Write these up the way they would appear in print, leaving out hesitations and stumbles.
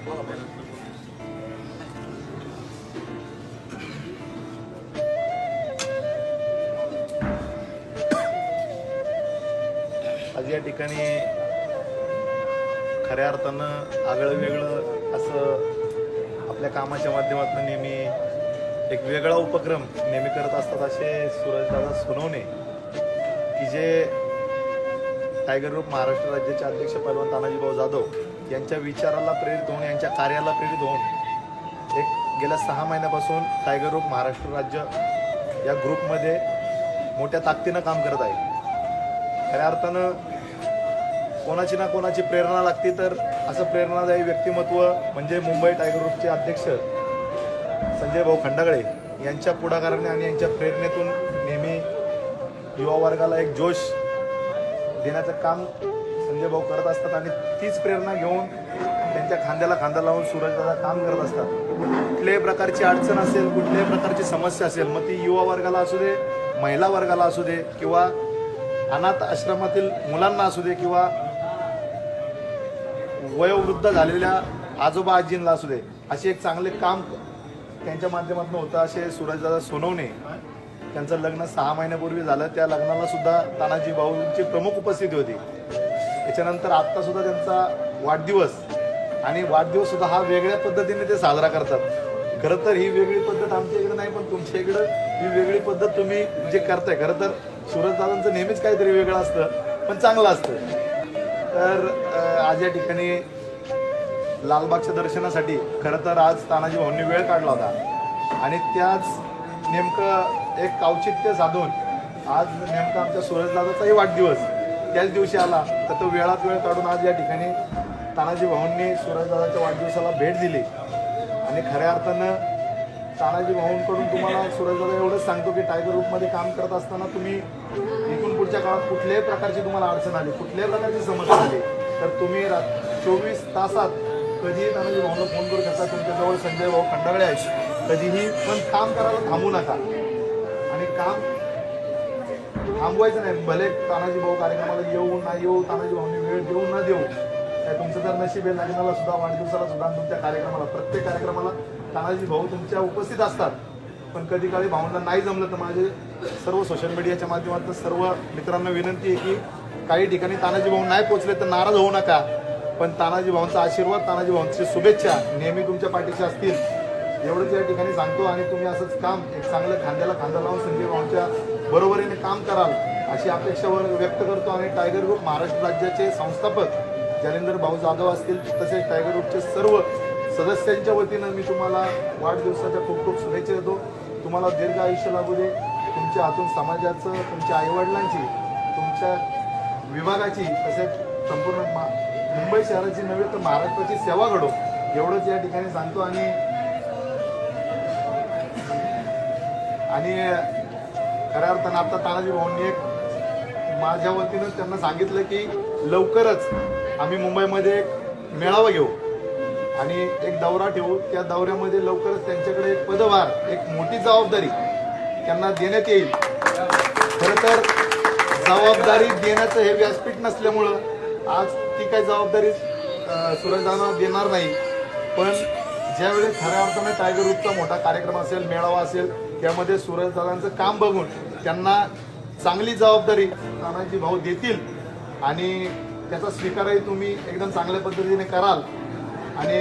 आज या ठिकाणी खऱ्या अर्थानं आगळं वेगळं असं आपल्या कामाच्या माध्यमातून नेहमी एक वेगळा उपक्रम नेहमी करत असतात असे सूरजदादा सोनवणे की जे टायगर ग्रुप महाराष्ट्र राज्याचे अध्यक्ष पैलवान तानाजीभाऊ जाधव यांच्या विचाराला प्रेरित होऊन यांच्या कार्याला प्रेरित होऊन एक गेल्या 6 महिन्यापासून टायगर ग्रुप महाराष्ट्र राज्य या ग्रुपमध्ये मोठ्या ताकदीनं काम करत आहे। खऱ्या अर्थानं कोणाची ना कोणाची प्रेरणा लागते, तर असं प्रेरणादायी व्यक्तिमत्व म्हणजे मुंबई टायगर ग्रुपचे अध्यक्ष संजय भाऊ खंडागळे यांच्या पुढाकाराने आणि यांच्या प्रेरणेतून नेहमी युवा वर्गाला एक जोश देण्याचं काम संजय भाऊ करत असतात आणि तीच प्रेरणा घेऊन त्यांच्या खांद्याला खांदा लावून सूरजदादा काम करत असतात। कुठल्याही प्रकारची अडचण असेल, कुठल्याही प्रकारची समस्या असेल, मग ती युवा वर्गाला असू दे, महिला वर्गाला असू दे, किंवा अनाथ आश्रमातील मुलांना असू दे, किंवा वयोवृद्ध झालेल्या आजोबा आजींना असू दे, असे एक चांगले काम त्यांच्या माध्यमातून होतं। असे सूरजदादा सोनवणे त्यांचं लग्न 6 महिन्यापूर्वी झालं, त्या लग्नाला सुद्धा तानाजी भाऊंची प्रमुख उपस्थिती होती। त्याच्यानंतर आत्ता सुद्धा त्यांचा वाढदिवस, आणि वाढदिवस सुद्धा हा वेगळ्या पद्धतीने ते साजरा करतात। खरं तर ही वेगळी पद्धत आमच्या इकडे नाही, पण तुमच्या इकडं ही वेगळी पद्धत तुम्ही जे करताय, खरं तर सूरजदादांचं नेहमीच काहीतरी वेगळं असतं, पण चांगलं असतं। तर आज या ठिकाणी लालबागच्या दर्शनासाठी खरं तर आज तानाजी भाऊंनी वेळ काढला होता, आणि त्याच नेमकं एक औचित्य साधून आज नेमकं आमच्या सूरजदादाचाही वाढदिवस त्याच दिवशी आला, तर तो वेळात वेळ काढून आज या ठिकाणी तानाजी भाऊंनी सूरजदादाच्या वाढदिवसाला भेट दिली। आणि खऱ्या अर्थानं तानाजी भाऊंकडून तुम्हाला सूरजदादा एवढंच सांगतो की टायगर ग्रुपमध्ये काम करत असताना तुम्ही इथून पुढच्या काळात कुठल्याही प्रकारची तुम्हाला अडचण आली, कुठल्याही प्रकारची समस्या आली, तर तुम्ही 24 तासात कधीही तानाजी भाऊंना फोन करू शकता। तुमच्याजवळ संजय भाऊ खंडागळे आहेत, कधीही पण काम करायला थांबू नका, आणि काम थांबवायचं नाही। भले तानाजी भाऊ कार्यक्रमाला येऊ ना येऊ, तानाजी भाऊंनी वेळ देऊ ना देऊ, काय तुमचं तर नशीब आहे। लग्नाला सुद्धा, वाढदिवसाला सुद्धा, तुमच्या कार्यक्रमाला, प्रत्येक कार्यक्रमाला तानाजी भाऊ तुमच्या उपस्थित असतात। पण कधी काळी भाऊंना नाही जमलं तर माझे सर्व सोशल मीडियाच्या माध्यमातून सर्व मित्रांना विनंती आहे की काही ठिकाणी तानाजी भाऊ नाही पोहोचले तर नाराज होऊ नका, पण तानाजी भाऊंचा आशीर्वाद, तानाजी भाऊंची शुभेच्छा नेहमी तुमच्या पाठीशी असतील, एवढंच या ठिकाणी सांगतो। आणि तुम्ही असंच काम एक चांगलं खांद्याला खांदा लावून संजय भाऊंच्या बरोबरीने काम कराल अशी अपेक्षा व्यक्त करतो। आणि टायगर ग्रुप महाराष्ट्र राज्याचे संस्थापक जालिंदर भाऊ जाधव असतील, तसेच टायगर ग्रुपचे सर्व सदस्यांच्या वतीनं मी तुम्हाला वाढदिवसाच्या खूप खूप शुभेच्छा देतो। तुम्हाला दीर्घ आयुष्य लाभू दे, तुमच्या हातून समाजाचं, तुमच्या आईवडिलांची, तुमच्या विभागाची, तसेच संपूर्ण मुंबई शहराची नव्हे तर महाराष्ट्राची सेवा घडो, एवढंच या ठिकाणी सांगतो। आणि खऱ्या अर्थानं आता तानाजी भाऊंनी एक माझ्या वतीनं त्यांना सांगितलं की लवकरच आम्ही मुंबईमध्ये एक मेळावा घेऊ आणि एक दौरा ठेवू, त्या दौऱ्यामध्ये लवकरच त्यांच्याकडे एक पदभार, एक मोठी जबाबदारी त्यांना देण्यात येईल। खरं तर जबाबदारी देण्याचं हे व्यासपीठ नसल्यामुळं आज ती काही जबाबदारी सूरजदादा देणार नाही, पण ज्यावेळेस खऱ्या अर्थानं टायगर ग्रुपचा मोठा कार्यक्रम असेल, मेळावा असेल, त्यामध्ये सूरजदादांचं काम बघून त्यांना चांगली जबाबदारी तानाजी भाऊ देतील, आणि त्याचा स्वीकारही तुम्ही एकदम चांगल्या पद्धतीने कराल। आणि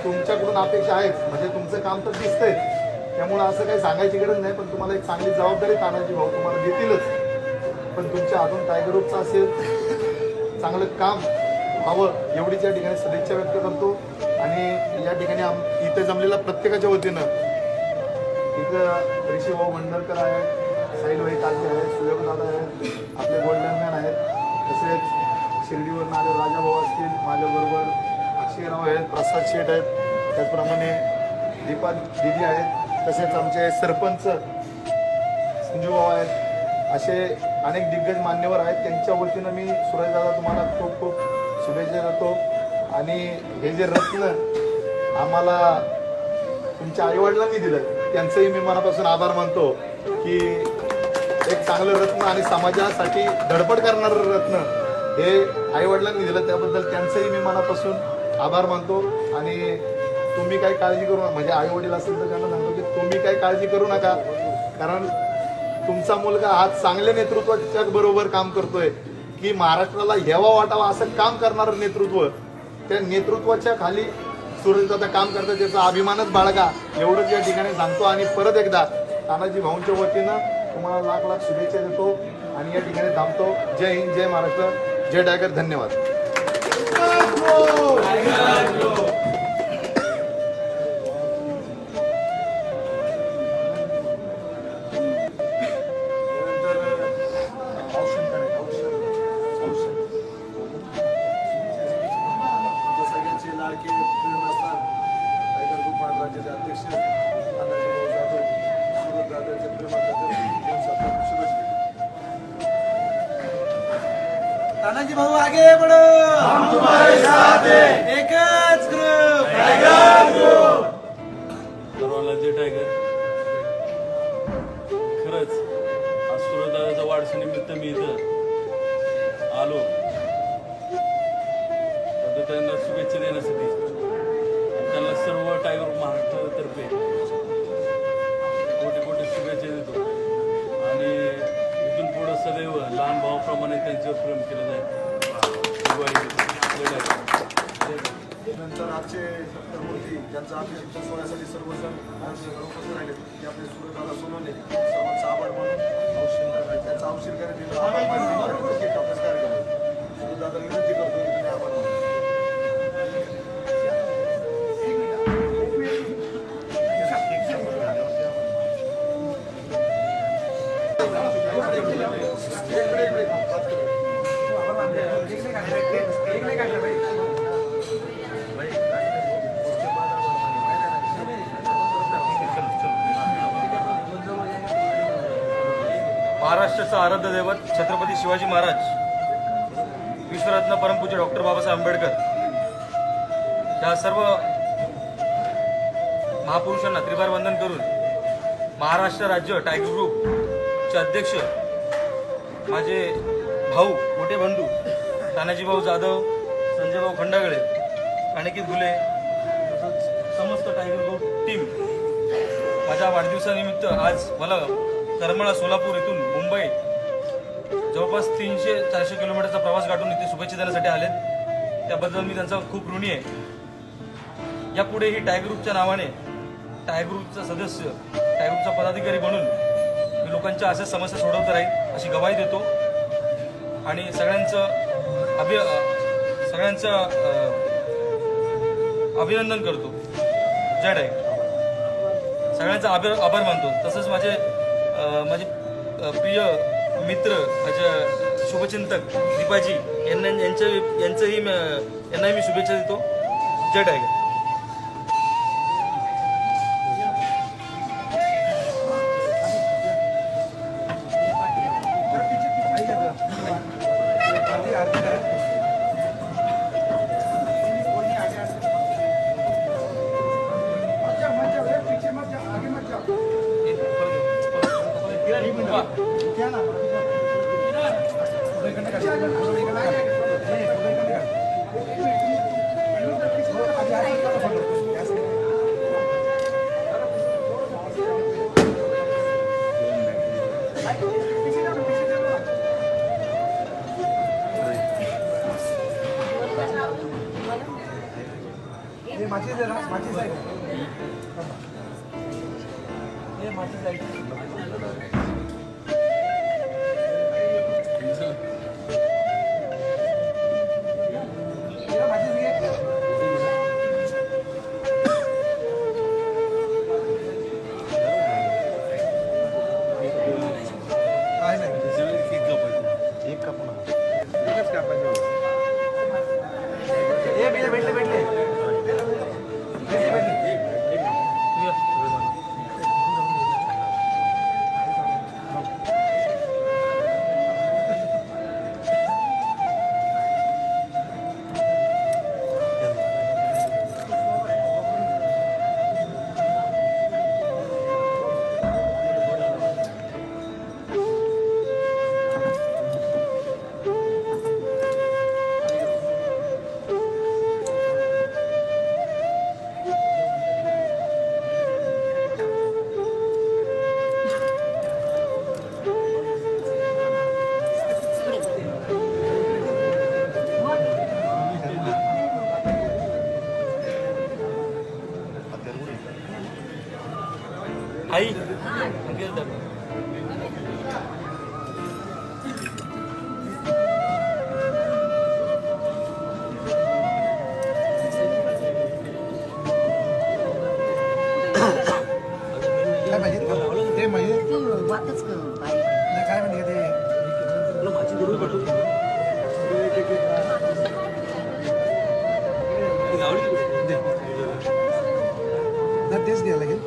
तुमच्याकडून अपेक्षा आहेच, म्हणजे तुमचं काम तर दिसतंय, त्यामुळं असं काही सांगायची गरज नाही, पण तुम्हाला एक चांगली जबाबदारी तानाजी भाऊ तुम्हाला देतीलच। पण तुमच्या हातून टायगर ग्रुपचं असेल चांगलं काम व्हावं एवढीच या ठिकाणी सदिच्छा व्यक्त करतो। आणि या ठिकाणी इथे जमलेल्या प्रत्येकाच्या वतीनं इथं ऋषी भाऊ भंडारकर आहेत, साहिल भाई कालके आहेत, सुयोगदादा आहेत, आपले गोल्डन मॅन आहेत, तसेच शिर्डीवरून आले राजा भाऊ असतील, माझ्याबरोबर अक्षयराव आहेत, प्रसाद शेठ आहेत, त्याचप्रमाणे दीपा दिदी आहेत, तसेच आमचे सरपंच संजू भाऊ आहेत, असे अनेक दिग्गज मान्यवर आहेत। त्यांच्या वतीनं मी सूरजदादा तुम्हाला खूप खूप शुभेच्छा देतो। आणि हे जे रत्न आम्हाला तुमच्या आईवडिलांनी दिलं, त्यांचंही मी मनापासून आभार मानतो की एक चांगलं रत्न आणि समाजासाठी धडपड करणारं रत्न हे आईवडिलांनी दिलं, त्याबद्दल त्यांचंही मी मनापासून आभार मानतो. आणि तुम्ही काही काळजी करू नका, म्हणजे आई वडील असेल तर त्यांना सांगतो की तुम्ही काही काळजी करू नका, कारण तुमचा मुलगा आज चांगल्या नेतृत्वाच्या बरोबर काम करतोय की महाराष्ट्राला हेवा वाटावा असं काम करणारं नेतृत्व, त्या नेतृत्वाच्या खाली सूरजदादा काम करतात, त्याचा अभिमानच बाळगा एवढंच या ठिकाणी सांगतो. आणि परत एकदा तानाजी भाऊंच्या वतीनं तुम्हाला लाख लाख शुभेच्छा देतो आणि या ठिकाणी थांबतो. जय हिंद, जय महाराष्ट्र, जय टायगर. धन्यवाद. तानाजी भाऊ आगे बढ़ो, हम तुम्हारे साथ हैं, एकच ग्रुप टायगर ग्रुप. सर्वांना जय टायगर. खरंच आज सूरजदादाच्या वाढदिवसानिमित्त मी इथं आलो तर त्यांना शुभेच्छा देण्यासाठी. त्यांना सर्व टायगर महाराष्ट्रातर्फे कोटी कोटी शुभेच्छा देतो आणि इथून पुढं सदैव लहान भावाप्रमाणे त्यांच्यावर प्रेम केलं जाईल. नंतर आजचे सप्तमूर्ती ज्यांचा आपल्या सोहळ्यासाठी सर्वजण उपस्थित राहिले की आपले सूरजदादा सोनवणे, सर्वांचा आभार मानून त्यांचा औषध कार्यक्रम सूरजदादा विनंती करतो की तुम्ही आभार मानू. महाराष्ट्राचं आराध्य दैवत छत्रपती शिवाजी महाराज, विश्वरत्न परमपूज्य डॉक्टर बाबासाहेब आंबेडकर या सर्व महापुरुषांना त्रिवार वंदन करून महाराष्ट्र राज्य टायगर ग्रुपचे अध्यक्ष माझे भाऊ, मोठे बंधू तानाजी भाऊ जाधव, संजय भाऊ खंडागळे, अनिकेत घुले, तसंच समस्त टायगर ग्रुप टीम माझ्या वाढदिवसानिमित्त आज मला करमाळा सोलापूर इथून मुंबई जवळपास 300-400 किलोमीटरचा प्रवास गाठून इथे शुभेच्छा देण्यासाठी आलेत. त्याबद्दल मी त्यांचा खूप ऋणी आहे. यापुढेही टायगर ग्रुपच्या नावाने टायगर ग्रुपचा सदस्य, टायगर ग्रुपचा पदाधिकारी बनून मी लोकांच्या अशाच समस्या सोडवत राहील अशी ग्वाही देतो आणि सगळ्यांचं अभिनंदन करतो. जय टायगर. सगळ्यांचा आभार मानतो. तसंच माझे प्रिय मित्र, माझे शुभचिंतक दीपाजी यांनाही मी शुभेच्छा देतो. जय टायगर. आई काय पाहिजे ते म्हणजे वाटच बारीक नाही, काय म्हणते ते नाही, तेच घ्यायला लागेल.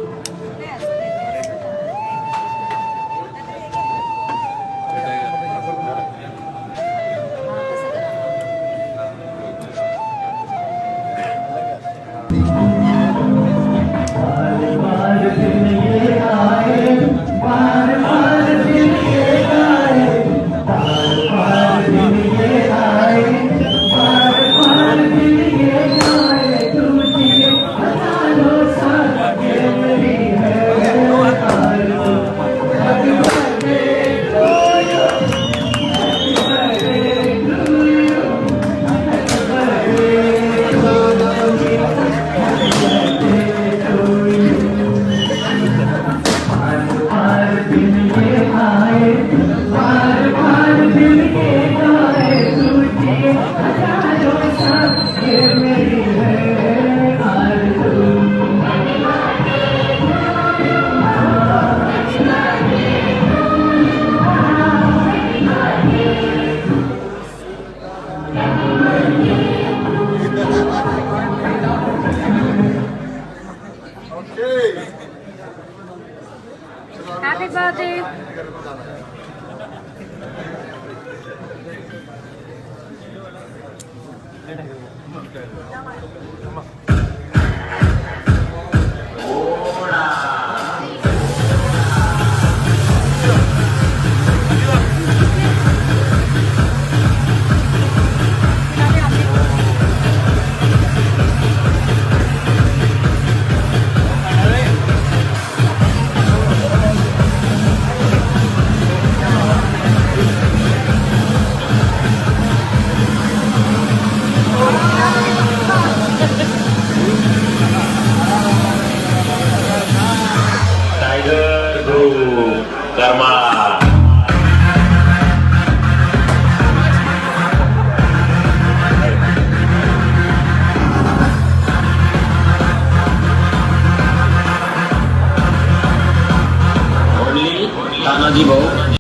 Happy birthday. टायगर ग्रुप कर्मा ओनली तानाजी भाऊ